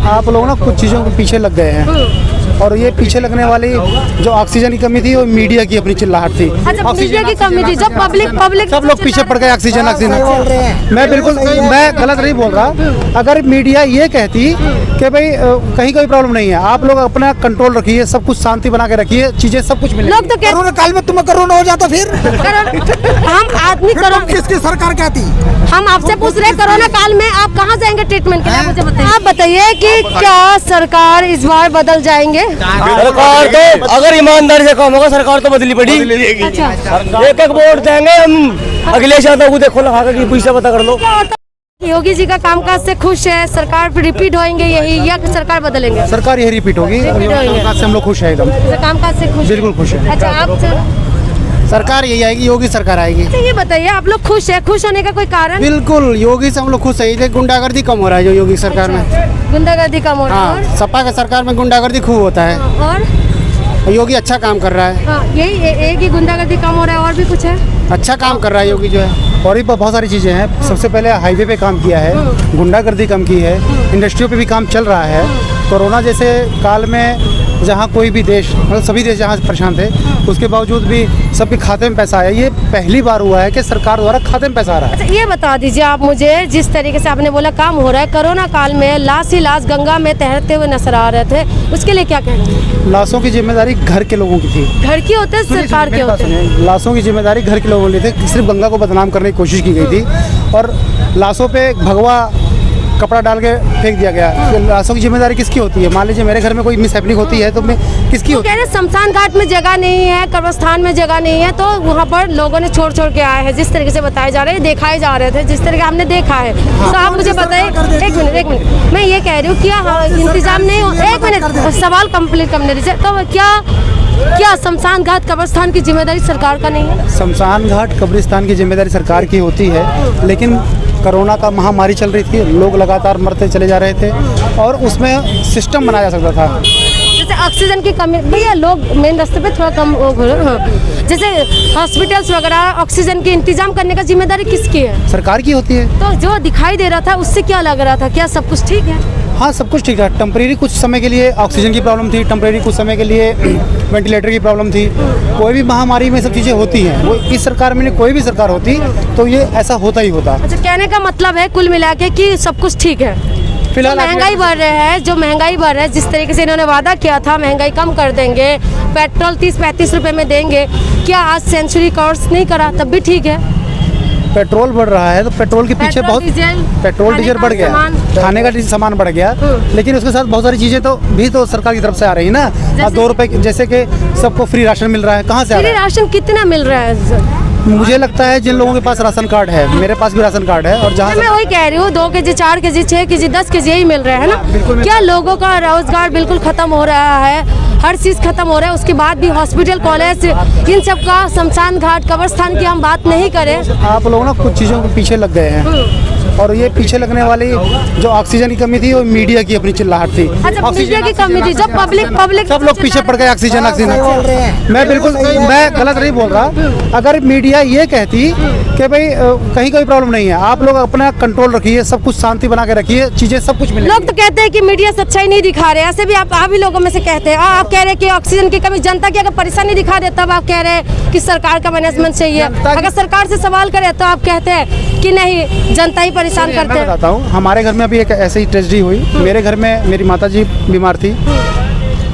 आप लोग ना कुछ चीज़ों के पीछे लग गए हैं और ये पीछे लगने वाली जो ऑक्सीजन की कमी थी वो मीडिया की अपनी चिल्लाहट थी। अच्छा, मीडिया की कमी थी, जब पब्लिक सब लोग पीछे पड़ गए ऑक्सीजन। मैं गलत नहीं बोल रहा। अगर मीडिया ये कहती कि भाई कहीं कोई प्रॉब्लम नहीं है, आप लोग अपना कंट्रोल रखिए, सब कुछ शांति बना के रखिए, चीजें सब कुछ मिलेगी। लोग तो कोरोना काल में तुम्हें कोरोना हो जाता फिर हम आदमी किसकी सरकार क्या थी? हम आपसे पूछ रहे हैं कोरोना काल में आप कहाँ जाएंगे ट्रीटमेंट के लिए, मुझे बताइए। आप बताइए कि क्या सरकार इस बार बदल जाएंगे? सरकार तो अगर ईमानदारी से काम होगा सरकार तो बदली पड़ी। अच्छा, एक एक वोट देंगे हम, अगले शादी को देखो लगा के पैसा पता कर लो। योगी जी का कामकाज से खुश है, सरकार फिर रिपीट होंगे यही या सरकार बदलेंगे? सरकार यही रिपीट होगी। कामकाज से हम लोग खुश है, एकदम कामकाज से खुश, बिल्कुल खुश है। अच्छा, आप सरकार यही आएगी, योगी सरकार आएगी। ये बताइए आप लोग खुश है, खुश होने का कोई कारण? बिल्कुल योगी से हम लोग खुश है। गुंडागर्दी कम हो रहा है जो योगी सरकार में। गुंडागर्दी कम हो रहा है। सपा के सरकार में गुंडागर्दी खूब होता है और योगी अच्छा काम कर रहा है। यही एक ही गुंडागर्दी कम हो रहा है, और भी कुछ है? अच्छा काम कर रहा है योगी जो है, और भी बहुत सारी चीज़ें हैं। सबसे पहले हाईवे पे काम किया है, गुंडागर्दी कम की है, इंडस्ट्रियों पे भी काम चल रहा है। कोरोना जैसे काल में जहाँ कोई भी देश, मतलब सभी देश जहाँ परेशान थे, उसके बावजूद भी सबके खाते में पैसा आया। ये पहली बार हुआ है कि सरकार द्वारा खाते में पैसा आ रहा है। अच्छा, ये बता दीजिए आप मुझे, जिस तरीके से आपने बोला काम हो रहा है, कोरोना काल में लाश ही लाश गंगा में तैरते हुए नजर आ रहे थे, उसके लिए क्या कहना? लाशों की जिम्मेदारी घर के लोगों की थी। घर की होते सरकार के होते? लाशों की जिम्मेदारी घर के लोगों ने ली थी। सिर्फ गंगा को बदनाम करने की कोशिश की गई थी और लाशों पे भगवा कपड़ा डाल के फेंक दिया गया। लाशों की जिम्मेदारी किसकी होती है? मान लीजिए मेरे घर में कोई मिस हैपनिंग होती है तो मैं किसकी होती है? कह रहे शमशान घाट में जगह नहीं है, कब्रिस्तान में जगह नहीं है, तो वहाँ पर लोगों ने छोड़ के आए हैं। जिस तरीके से बताए जा रहे हैं, दिखाए जा रहे थे, जिस तरीके हमने देखा है। तो आप मुझे बताइए, एक मिनट मैं ये कह रही हूँ क्या इंतजाम नहीं हो? एक मिनट सवाल कंप्लीट करने दीजिए। तो क्या शमशान घाट कब्रिस्तान की जिम्मेदारी सरकार का नहीं है? शमशान घाट कब्रिस्तान की जिम्मेदारी सरकार की होती है, लेकिन कोरोना का महामारी चल रही थी, लोग लगातार मरते चले जा रहे थे और उसमें सिस्टम बनाया जा सकता था। जैसे ऑक्सीजन की कमी, भैया लोग मेन रास्ते पे थोड़ा कम जैसे हॉस्पिटल्स वगैरह ऑक्सीजन के इंतजाम करने का जिम्मेदारी किसकी है? सरकार की होती है। तो जो दिखाई दे रहा था उससे क्या लग रहा था, क्या सब कुछ ठीक है? हाँ, सब कुछ ठीक है। टेम्परेरी कुछ समय के लिए ऑक्सीजन की प्रॉब्लम थी, टेम्परेरी कुछ समय के लिए वेंटिलेटर की प्रॉब्लम थी। कोई भी महामारी में सब चीज़ें होती हैं। वो इस सरकार में कोई भी सरकार होती तो ये ऐसा होता ही होता। अच्छा, कहने का मतलब है कुल मिला के कि सब कुछ ठीक है। फिलहाल महंगाई बढ़ रही है, जो महंगाई बढ़ रहा है, जिस तरीके से इन्होंने वादा किया था महंगाई कम कर देंगे, पेट्रोल 30-35 रुपए में देंगे, क्या आज सेंचुरी क्रॉस नहीं करा तब भी ठीक है? पेट्रोल बढ़ रहा है तो पेट्रोल के पीछे बहुत पेट्रोल डीजल बढ़ गया, खाने का सामान बढ़ गया, लेकिन उसके साथ बहुत सारी चीजें तो भी तो सरकार की तरफ से आ रही है ना। 2 रुपए जैसे कि सबको फ्री राशन मिल रहा है, कहाँ से आ रहा है? राशन कितना मिल रहा है? मुझे लगता है जिन लोगों के पास राशन कार्ड है, मेरे पास भी राशन कार्ड है, और जहाँ मैं वही कह रही हूँ 2 केजी 4 केजी 6 केजी 10 केजी यही मिल रहा है ना। क्या लोगों का रोजगार बिल्कुल खत्म हो रहा है? हर चीज खत्म हो रहा है, उसके बाद भी हॉस्पिटल कॉलेज इन सब का, शमशान घाट कब्रिस्तान की हम बात नहीं करें। आप लोग ना कुछ चीज़ों के पीछे लग गए हैं और ये पीछे लगने वाली जो ऑक्सीजन की कमी थी वो मीडिया की अपनी चिल्लाहट थी। अच्छा, मीडिया की कमी थी, जब पब्लिक सब लोग पीछे पड़ गए ऑक्सीजन। मैं गलत नहीं बोल रहा। अगर मीडिया ये कहती कि भाई कहीं कोई प्रॉब्लम नहीं है, आप लोग अपना कंट्रोल रखिए, सब कुछ शांति बना के रखिए, चीजें सब कुछ मिलेगी। लोग तो कहते हैं कि मीडिया सच्चाई नहीं दिखा रहे, ऐसे भी आप ही लोगों में से कहते हैं। आप कह रहे हैं कि ऑक्सीजन की कमी, जनता की अगर परेशानी दिखा दे तब आप कह रहे हैं कि सरकार का मैनेजमेंट चाहिए। अगर सरकार से सवाल करे तो आप कहते हैं कि नहीं, जनता ही परेशान करते हैं। मैं बताता हूँ, हमारे घर में अभी एक ऐसी ही ट्रेजेडी हुई। मेरे घर में मेरी माताजी बीमार थी,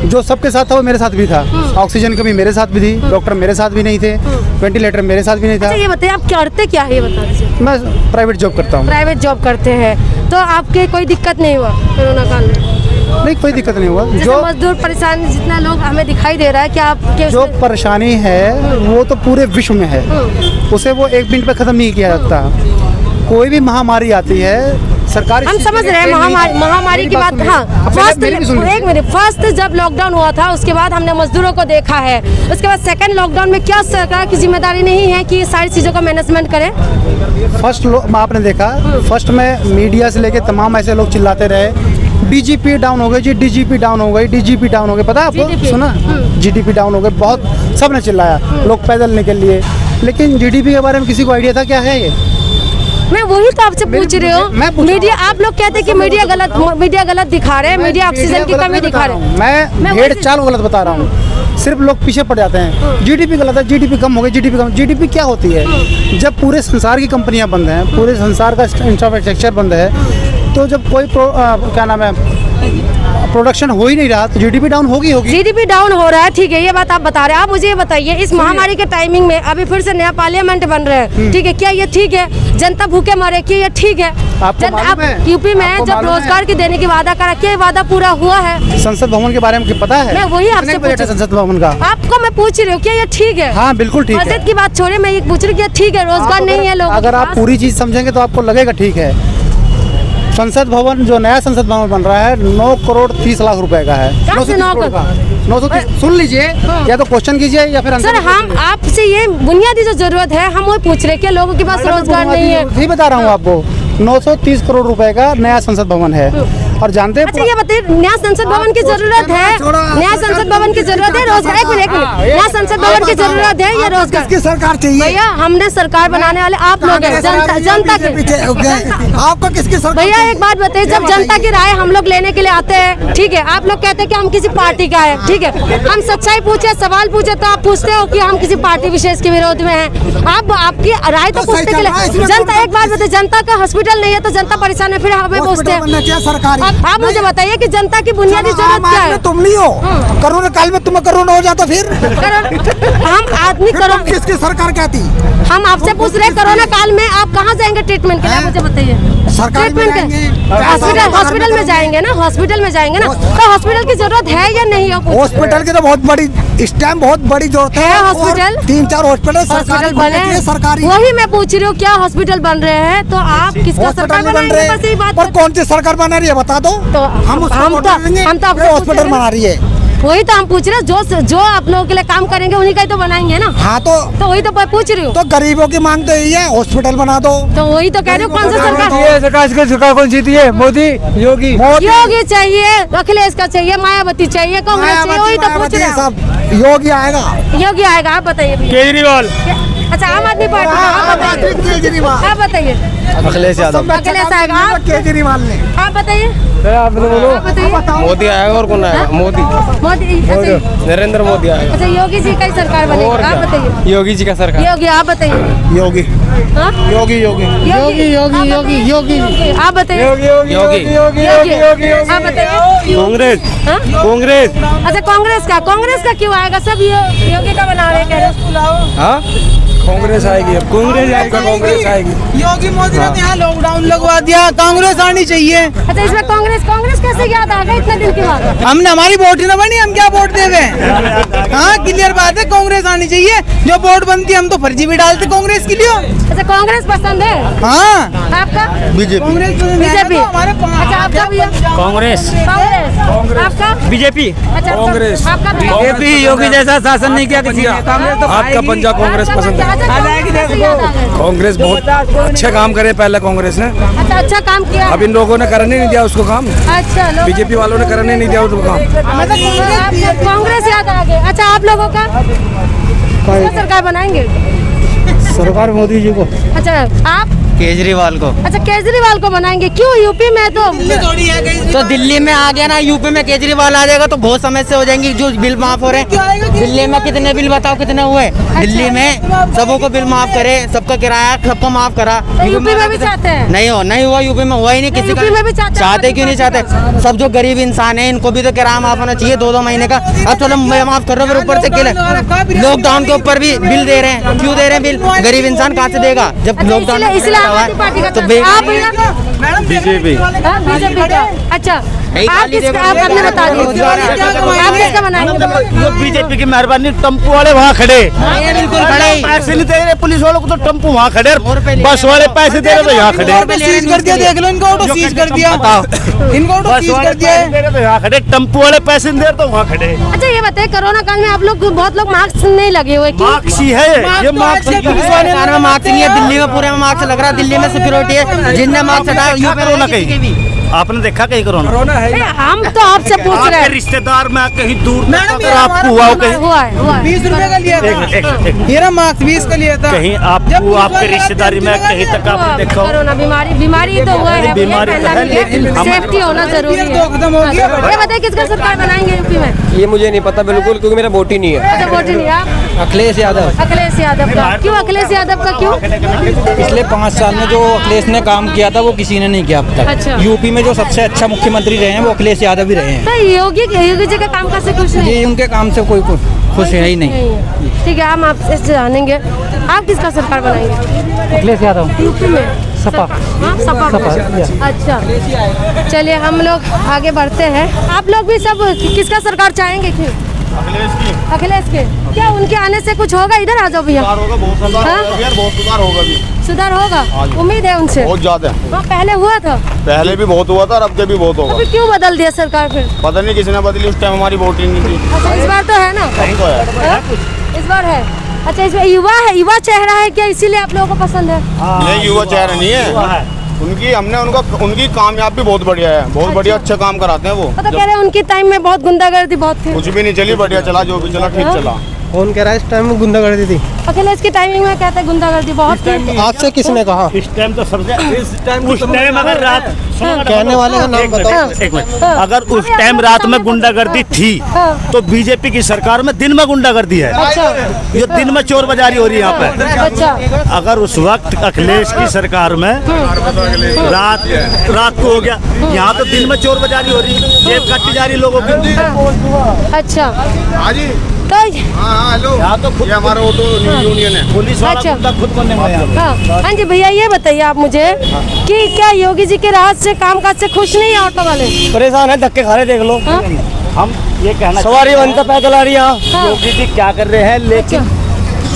जो सबके साथ था वो मेरे साथ भी था। ऑक्सीजन कमी मेरे साथ भी थी, डॉक्टर मेरे साथ भी नहीं थे, वेंटिलेटर मेरे साथ भी नहीं था। अच्छा, ये बताइए आप करते क्या है, ये बता दीजिए। मैं प्राइवेट जॉब करता हूँ। प्राइवेट जॉब करते हैं तो आपके कोई दिक्कत नहीं हुआ कोरोना काल में? नहीं, कोई दिक्कत नहीं हुआ। जो मजदूर परेशान जितना लोग हमें दिखाई दे रहा है, क्या आपके जो परेशानी है वो तो पूरे विश्व में है, उसे वो 1 मिनट में खत्म नहीं किया जाता। कोई भी महामारी आती है, सरकार हम समझ रहे हैं महामारी की बात। हाँ, फर्स्ट जब लॉकडाउन हुआ था उसके बाद हमने मजदूरों को देखा है, उसके बाद सेकंड लॉकडाउन में क्या सरकार की जिम्मेदारी नहीं है कि सारी चीज़ों का मैनेजमेंट करें? फर्स्ट आपने देखा, फर्स्ट में मीडिया से लेके तमाम ऐसे लोग चिल्लाते रहे, डीजीपी डाउन हो गई जी, डीजीपी डाउन हो गई, डीजीपी डाउन हो गई। पता है आपको? सुना, जीडीपी डाउन हो गई, बहुत सबने चिल्लाया, लोग पैदल निकल लिए। लेकिन जीडीपी के बारे में किसी को आइडिया था क्या है ये? मैं वही तो आपसे पूछ रही हूँ। मैं पूछ रहा हूँ। मीडिया, आप लोग कहते हैं कि मीडिया गलत दिखा रहे हैं, मीडिया ऑक्सीजन की कमी दिखा रहे हैं। मैं भेड़ चाल को गलत बता रहा हूँ। सिर्फ लोग पीछे पड़ जाते हैं। जीडीपी गलत है, जीडीपी कम हो गई, जीडीपी कम। जीडीपी क्या होती है? जब पूरे संसार की कंपनियां बंद हैं, पूरे संसार का इंफ्रास्ट्रक्चर बंद है, तो जब कोई क्या नाम है, प्रोडक्शन हो ही नहीं रहा, तो जीडीपी डाउन होगी। जीडीपी डाउन हो रहा है, ठीक है, ये बात आप बता रहे हैं। आप मुझे ये बताइए, इस महामारी के टाइमिंग में अभी फिर से नया पार्लियामेंट बन रहा है, ठीक है, क्या ये ठीक है? जनता भूखे मरे, क्या ये ठीक है? मालूम है? यूपी में आपको जब मालूम है? रोजगार की देने की वादा करा, क्या ये वादा पूरा हुआ है? संसद भवन के बारे में पता है? मैं वही आपसे कितने बजट है पूछ- संसद भवन का? आपको मैं पूछ रही हूँ, क्या ये ठीक है? हाँ, बिल्कुल ठीक है। बजट की बात छोड़े, मैं ये पूछ रही हूँ, क्या ठीक है? रोजगार नहीं है लोगों अगर के आप पास? पूरी चीज समझेंगे तो आपको लगेगा ठीक है। संसद भवन, जो नया संसद भवन बन रहा है, 9 करोड़ 30 लाख रुपए का है। कहाँ से 9 करोड़ का? 930। सुन लीजिए, या तो क्वेश्चन कीजिए या फिर सर, हम आपसे ये बुनियादी जो जरूरत है, हम वो पूछ रहे हैं, क्या लोगों के पास रोजगार नहीं है? वही बता रहा हूँ आपको। 930 करोड़ रुपए का नया संसद भवन है। और जानते हैं अच्छा, ये बताइए, नया संसद भवन की जरूरत है? नया संसद भवन की जरूरत है रोजगार? एक मिनट, नया संसद भवन की जरूरत है या रोजगार? किसकी सरकार चाहिए? भैया, हमने सरकार बनाने वाले आप लोग हैं, जनता के। आपको किसकी सरकार? भैया एक बात बताइए, जब जनता की राय हम लोग लेने के लिए आते हैं, ठीक है, आप लोग कहते हैं कि हम किसी पार्टी का है, ठीक है, हम सच्चाई पूछे, सवाल पूछे तो आप पूछते हो कि हम किसी पार्टी विशेष के विरोध में हैं। आप आपकी राय तो पूछने के लिए जनता, एक बात बताइए, जनता का हॉस्पिटल नहीं है तो जनता परेशान है, फिर हमें पूछते हैं। सरकारी आप मुझे बताइए कि जनता की बुनियादी जरूरत क्या है? तुम नहीं हो। कोरोना काल में तुम्हें कोरोना हो जाता फिर हम आदमी करो, किसकी सरकार कहती? हम आपसे पूछ रहे हैं, कोरोना काल में आप कहाँ जाएंगे ट्रीटमेंट के लिए? मुझे बताइए। सरकारी में ट्रीटमेंट जाएंगे। हॉस्पिटल में जाएंगे ना, हॉस्पिटल में जाएंगे ना, तो हॉस्पिटल की जरूरत है या नहीं है? हॉस्पिटल की तो बहुत बड़ी, इस टाइम बहुत बड़ी जरूरत है। है हॉस्पिटल? 3-4 हॉस्पिटल सरकारी बने, सरकारी। वही मैं पूछ रही हूँ, क्या हॉस्पिटल बन रहे हैं? तो आप किसका सरकार बनाएंगे? बस यही बात और है। कौन सी सरकार बना रही है बता दो। तो हम तो आपसे हॉस्पिटल बना रही है। वही तो हम पूछ रहे हैं, जो आप लोगों के लिए काम करेंगे उन्हीं का ही तो बनाएंगे ना। हाँ, तो वही तो मैं पूछ रही हूँ। तो गरीबों की मांग तो यही है, हॉस्पिटल बना दो। तो वही तो कह रही हूँ, कौन सा सरकार? ये सरकार कौन जीती है? मोदी, योगी? योगी चाहिए, अखिलेश का चाहिए, मायावती चाहिए, कांग्रेस चाहिए, वही तो पूछ रहे हैं। सब योगी आएगा। योगी आएगा, आप बताइए भैया। केजरीवाल। अच्छा, आम आदमी पार्टी, आप बताइए। केजरीवाल। आप बताइए। अखिलेश यादव। अखिलेश आएगा, आप केजरीवाल ने। आप बताइए। आप बोलो। आप बताइए। मोदी आएगा और कौन आएगा? मोदी, मोदी, अच्छा, नरेंद्र मोदी आएगा। अच्छा, योगी जी का ही सरकार बनेगी, आप बताइए। योगी जी का सरकार। योगी, आप बताइए। योगी हाँ? योगी योगी योगी, योगी, आप बताइए। योगी, योगी, आप बताइए। कांग्रेस। हाँ? कांग्रेस। अच्छा, कांग्रेस का क्यों आएगा? सब योगी का बना रहे, कह रहे। हाँ, कांग्रेस आएगी। अब कांग्रेस आएगी, कांग्रेस आएगी। योगी मोदी ने यहाँ लॉकडाउन लगवा दिया, कांग्रेस आनी चाहिए। अच्छा, इसमें कांग्रेस कैसे याद आ गया इतने दिन के बाद? हमने, हमारी वोट ही ना बनी, हम क्या वोट देवे? हाँ, क्लियर बात है, कांग्रेस आनी चाहिए। जो वोट बनती हम तो फर्जी भी डालते कांग्रेस के लिए। अच्छा, कांग्रेस पसंद है हाँ, आपका? बीजेपी। बीजेपी। हमारे अच्छा, आपका भैया? कांग्रेस। कांग्रेस। आपका? बीजेपी। अच्छा, कांग्रेस। आपका भैया? बीजेपी योगी जैसा शासन नहीं किया किसी का। आपका पंजाब कांग्रेस पसंद है। कांग्रेस बहुत अच्छे काम करे पहले कांग्रेस ने, अच्छा काम किया। अब इन लोगों ने करने नहीं दिया उसको काम। अच्छा, बीजेपी वालों ने करने नहीं दिया उसको काम। मतलब कांग्रेस याद आ गए। अच्छा, आप लोगों का कौन सरकार बनाएंगे? सरकार मोदी जी को। अच्छा, आप? केजरीवाल को। अच्छा, केजरीवाल को बनाएंगे, क्यों? यूपी में तो दिल्ली में आ गया ना, यूपी में केजरीवाल आ जाएगा तो बहुत समस्या हो जाएंगी। जो बिल माफ हो रहे हैं दिल्ली में, कितने बिल बताओ कितने हुए दिल्ली में? सबों को बिल माफ करे, सबका किराया सबको माफ करा। यूपी में भी चाहते हैं? नहीं हुआ, यूपी में हुआ ही नहीं। किसी यूपी में भी चाहते क्यों नहीं चाहते? सब जो गरीब इंसान है इनको भी तो किराया माफ होना चाहिए 2-2 महीने का। अब चलो मैं माफ कर रहा हूँ, फिर ऊपर से लॉकडाउन के ऊपर भी बिल दे रहे हैं। क्यों दे रहे हैं बिल? गरीब इंसान कहाँ से देगा जब लॉकडाउन तो बीजेपी। बीजेपी का। अच्छा, आप आपने बता दिया, आप किसका बनाएंगे? बीजेपी की मेहरबानी। टेम्पो वाले वहाँ खड़े, बिल्कुल खड़े। पैसे नहीं दे रहे पुलिस वालों को, तो टेम्पो वहाँ खड़े, बस वाले पैसे दे रहे तो यहाँ खड़े। सीज कर दिया, देख लो, इनको ऑटो सीज कर दिया, इनको ऑटो सीज कर दिया है। तो यहाँ खड़े, टेम्पो वाले पैसे नहीं दे रहे तो वहाँ खड़े। अच्छा, ये बताइए, कोरोना काल में आप लोग, बहुत लोग मास्क नहीं लगे हुए, क्यों? मार्क्स ही है ये, मार्क्स पुलिस वाले में मार्क्स नहीं है, दिल्ली में पूरे में मार्क्स लग रहा है। दिल्ली में सिक्योरिटी है, जिनने मार्क्स हटाया यूपी में कोरोना कहीं। आपने देखा कहीं कोरोना? कोरोना है नहीं, हम तो आपसे पूछ रहे आपके हैं। रिश्तेदार में कहीं दूर तक मैडम, अगर ये आपको हुआ हो कहीं, हुआ है 20 रुपए का लिया था मेरा मास्क 20 का लिया था। कहीं आपको आपके रिश्तेदारी में कहीं तक आपने देखा हो? कोरोना बीमारी तो हुआ है, बीमारी तो है, लेकिन हम- सेफ्टी होना जरूरी है। खत्म हो गया। ये बताइए किसका सरकार बनाएंगे यूपी में? ये मुझे नहीं पता बिल्कुल, क्योंकि मेरा वोट ही नहीं है। अच्छा वोट ही नहीं आप? अखिलेश यादव। अखिलेश यादव का क्यों? अखिलेश यादव का क्यों? पिछले 5 साल में जो अखिलेश ने काम किया था वो किसी ने नहीं किया अब तक। अच्छा। यूपी में जो सबसे अच्छा मुख्यमंत्री रहे हैं वो अखिलेश यादव ही रहे हैं। तो योगी जी का काम से खुश नहीं? ये उनके काम से कोई खुश है ही नहीं। नहीं। ठीक है, हम आपसे जानेंगे आप किसका सरकार बनाएंगे अखिलेश यादव। यूपी में? सपा। हाँ, सपा। अच्छा, चलिए हम लोग आगे बढ़ते हैं। आप लोग भी सब किसका सरकार चाहेंगे? क्यों? अखिलेश के। क्या उनके आने से कुछ होगा? इधर आ जाओ भैया। बहुत सुधार होगा भी। सुधार होगा, उम्मीद है उनसे? बहुत ज्यादा। हाँ, पहले हुआ था? पहले भी बहुत हुआ था और अब के भी बहुत होगा। अभी क्यों बदल दिया सरकार फिर? पता नहीं किसने बदली, उस टाइम हमारी वोट ही नहीं थी। अच्छा, इस बार तो है ना? तो है। हाँ? इस बार है। अच्छा, इसमें युवा है, युवा चेहरा है क्या, इसीलिए आप लोगों को पसंद है? नहीं, युवा चेहरा नहीं है। उनकी कामयाब भी बहुत बढ़िया है, बहुत बढ़िया अच्छा काम कराते हैं वो। वो तो कह रहे हैं उनके टाइम में बहुत गुंडागर्दी बहुत थी। कुछ भी नहीं चली, बढ़िया चला, जो भी चला ठीक चला। कौन कह रहा है इस टाइम में गुंडागर्दी थी? अखिलेश की टाइमिंग में कहते हैं गुंडागर्दी बहुत थी। आपसे किसने कहा? इस टाइम तो समझे, उस टाइम अगर रात कहने वाले का नाम बताओ। एक मिनट, अगर उस टाइम रात में गुंडागर्दी थी तो बीजेपी की सरकार में दिन में गुंडागर्दी है। अच्छा। ये दिन में चोर बाजारी हो रही है यहाँ पे। अच्छा। अगर उस वक्त अखिलेश की सरकार में रात को हो गया, यहाँ तो दिन में चोर बाजारी हो रही है, जेब काटी जा रही है लोगों की। अच्छा, हाँ जी, तो हाँ हेलो, यहाँ तो खुद ये हमारा ऑटो यूनियन है। पुलिस वाला अच्छा। गुंडा खुद बनने वाला है। हाँ हाँ जी भैया, ये बताइए आप मुझे कि क्या योगी जी के राज से कामकाज से खुश नहीं है ऑटो वाले? परेशान है, धक्के खा रहे, देख लो। हाँ? हम ये कहना सवारी बनता पैदल आ रही है यहाँ। हाँ। योगी जी क्या कर रहे हैं, लेकिन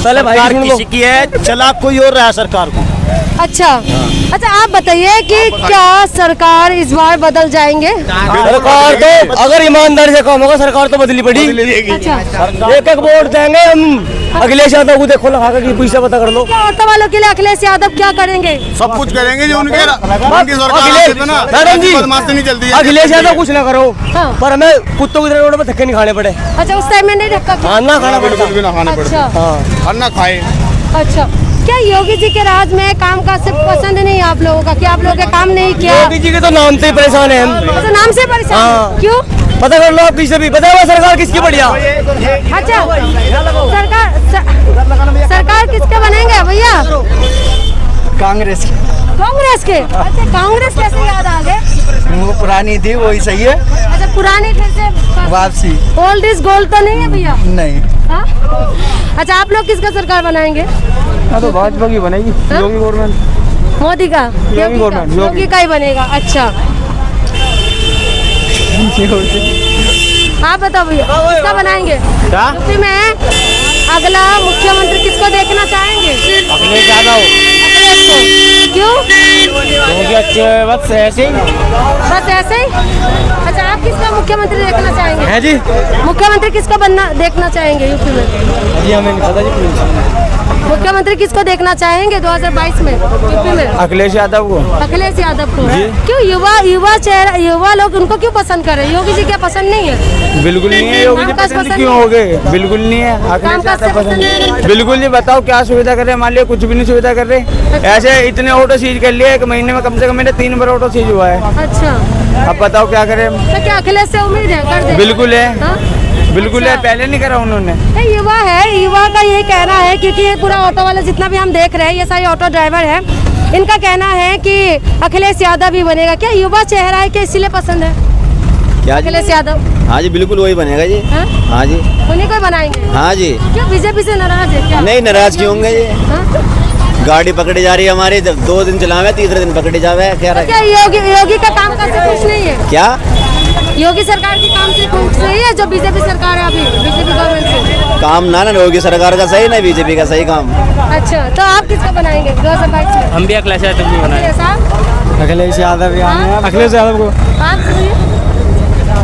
पहले भाई सरकार सुन लो। किसी की है, चला कोई और रहा है सरकार को। अच्छा। अच्छा, आप बताइए कि क्या सरकार इस बार बदल जाएंगे? सरकार तो अगर ईमानदारी से काम होगा सरकार तो बदली पड़ी। अच्छा, एक एक वोट देंगे हम अखिलेश यादव को, देखो लगा के पैसा पता कर लो। क्या ऑटो वालों के लिए अखिलेश यादव क्या करेंगे? सब कुछ करेंगे जो उनकी सरकार अखिलेश आती है ना, मैडम जी, बदमाशी नहीं चलती है। अखिलेश यादव कुछ ना करो, हाँ। पर हमें कुत्तों की तरह रोड पे धक्के नहीं खाने पड़े। अच्छा, उस टाइम में नहीं धक्का हाँ, ना खाना पड़ता। बिल्कुल भी ना खाने पड़ते, अच्छा। हाँ। और ना खाए। अच्छा, क्या योगी जी के राज में काम काज से पसंद नहीं है आप लोगों का? क्या आप लोगों के काम नहीं किया? योगी जी के तो नाम से ही परेशान है हम। तो नाम से परेशान हैं? हाँ। क्यों? पता कर लो आप किसी भी, बताओ सरकार किसकी बढ़िया? अच्छा, सरकार किसके बनेंगे भैया? कांग्रेस कांग्रेस के। अच्छा, कांग्रेस कैसे याद आ गए? वो पुरानी थी वही सही है। अच्छा, पुरानी फिर से वापसी ओल्ड इज गोल्ड तो नहीं है भैया? नहीं। हाँ? अच्छा, आप लोग किसका सरकार बनाएंगे? तो भाजपा की बनेगी, हाँ? योगी गवर्नमेंट। मोदी का? योगी का ही बनेगा। अच्छा, आप बताओ भैया किसका बनाएंगे यूपी में? अगला मुख्यमंत्री किसको देखना चाहेंगे? अखिलेश यादव। अखिलेश को। क्यों? अच्छे बस ऐसे ही। बस ऐसे ही? अच्छा, आप किसका मुख्यमंत्री देखना चाहेंगे? है जी, मुख्यमंत्री किसको बनना देखना चाहेंगे यूपी में? जी हमें नहीं पता जी। मुख्यमंत्री किसको देखना चाहेंगे 2022 में यूपी में? अखिलेश यादव को। अखिलेश यादव को। क्यों? युवा चेहरा, युवा लोग उनको क्यों पसंद कर रहे हैं? योगी जी क्या पसंद नहीं है? बिल्कुल नहीं है, योगी जी कामकाज पसंद पसंद क्यों नहीं हो गए? बिल्कुल नहीं है, अखिलेश कामकाज से यादव पसंद नहीं पसंद। है। बिल्कुल जी, बताओ क्या सुविधा कर रहे? मान लिया कुछ भी नहीं सुविधा कर रहे। ऐसे इतने ऑटो सीज कर लिए, एक महीने में कम से कम मेरे 3 बार ऑटो सीज हुआ है। अच्छा, अब बताओ क्या करें? तो क्या अखिलेश से उम्मीद है कर दे? बिल्कुल है, हाँ? बिल्कुल है, पहले नहीं करा उन्होंने। ये युवा है, युवा का ये कहना है, क्योंकि ये पूरा ऑटो वाला जितना भी हम देख रहे हैं ये सारे ऑटो ड्राइवर है, इनका कहना है कि अखिलेश यादव ही बनेगा। क्या युवा चेहरा है कि इसीलिए पसंद है क्या अखिलेश यादव? हाँ जी, बिल्कुल वही बनेगा जी। हाँ? हाँ जी, उन्हीं को ही बनाएंगे? हाँ जी। क्यों, बीजेपी से नाराज है क्या? नहीं, नाराज क्यों होंगे जी? हाँ? गाड़ी पकड़ी जा रही है हमारी, 2 दिन चलावे, तीसरे दिन पकड़ी जावे, क्या तो क्या योगी का काम काज से खुश नहीं है? क्या योगी सरकार के काम से खुश नहीं है जो बीजेपी सरकार है अभी, बीजेपी गवर्नमेंट से? काम ना योगी सरकार का सही, ना बीजेपी का सही काम। अच्छा, तो आप किसको बनाएंगे 2022 में? हम भी अखिलेश यादव को बनाए। साहब, अखिलेश यादव हाँ? अखिलेश यादव को। आप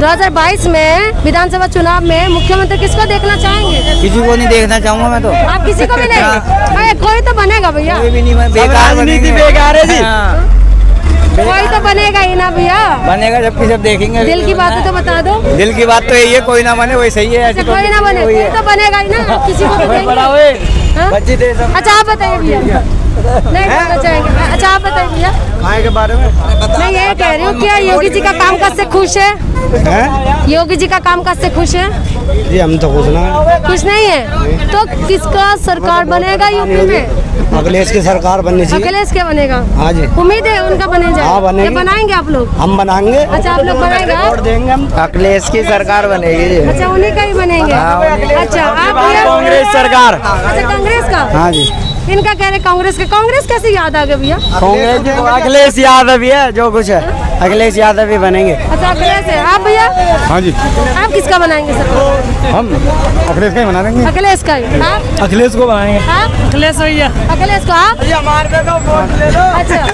2022 में विधानसभा चुनाव में मुख्यमंत्री किसको देखना चाहेंगे? किसी को नहीं देखना चाहूँगा मैं तो। आप किसी को भी नहीं? अरे कोई तो बनेगा भैया। कोई भी नहीं, मैं बेकार राजनीति बेकार है जी। कोई तो बनेगा ही ना भैया, बनेगा जबकि सब देखेंगे। दिल की बातें तो बता दो। दिल की बात तो यही है, कोई ना बने वही सही है। ऐसी कोई ना बने, कोई तो बनेगा ही ना, किसी को तो देंगे। हाँ? बच्ची दे सब। अच्छा आप बताइए भैया, नहीं बोलना चाहेंगे। अच्छा आप बताइए भैया, आए के बारे में मैं ये कह रही हूँ क्या योगी जी का काम काज से खुश है? योगी जी का काम काज से खुश है? जी हम तो खुश ना, खुश नहीं है तो किसका सरकार बनेगा यूपी में? अखिलेश की सरकार बननी अखिलेश क्या बनेगा? हाँ जी। उम्मीद है उनका बने जाए। हाँ, बनेगी। ये बनाएंगे आप लोग? हम बनाएंगे। अच्छा आप लोग बनाएंगे? आप? देंगे हम। अखिलेश की सरकार बनेगी। अच्छा उन्हीं का ही बनेंगे। अच्छा आप भैया? कांग्रेस सरकार। अच्छा कांग्रेस का? हाँ जी। इनका कह रहे कांग्रेस के, कांग्रेस कैसे याद आ गया भैया? कांग्रेस अखिलेश यादव है जो कुछ है, अखिलेश यादव ही बनेंगे। अच्छा अखिलेश है। आप भैया? हाँ जी, आप किसका बनाएंगे सरकार? हम अखिलेश का ही बना देंगे। अखिलेश का ही। आप? अखिलेश को बनाएंगे। आप? अखिलेश भैया। अखिलेश को आप? हमारे वोट ले लो। अच्छा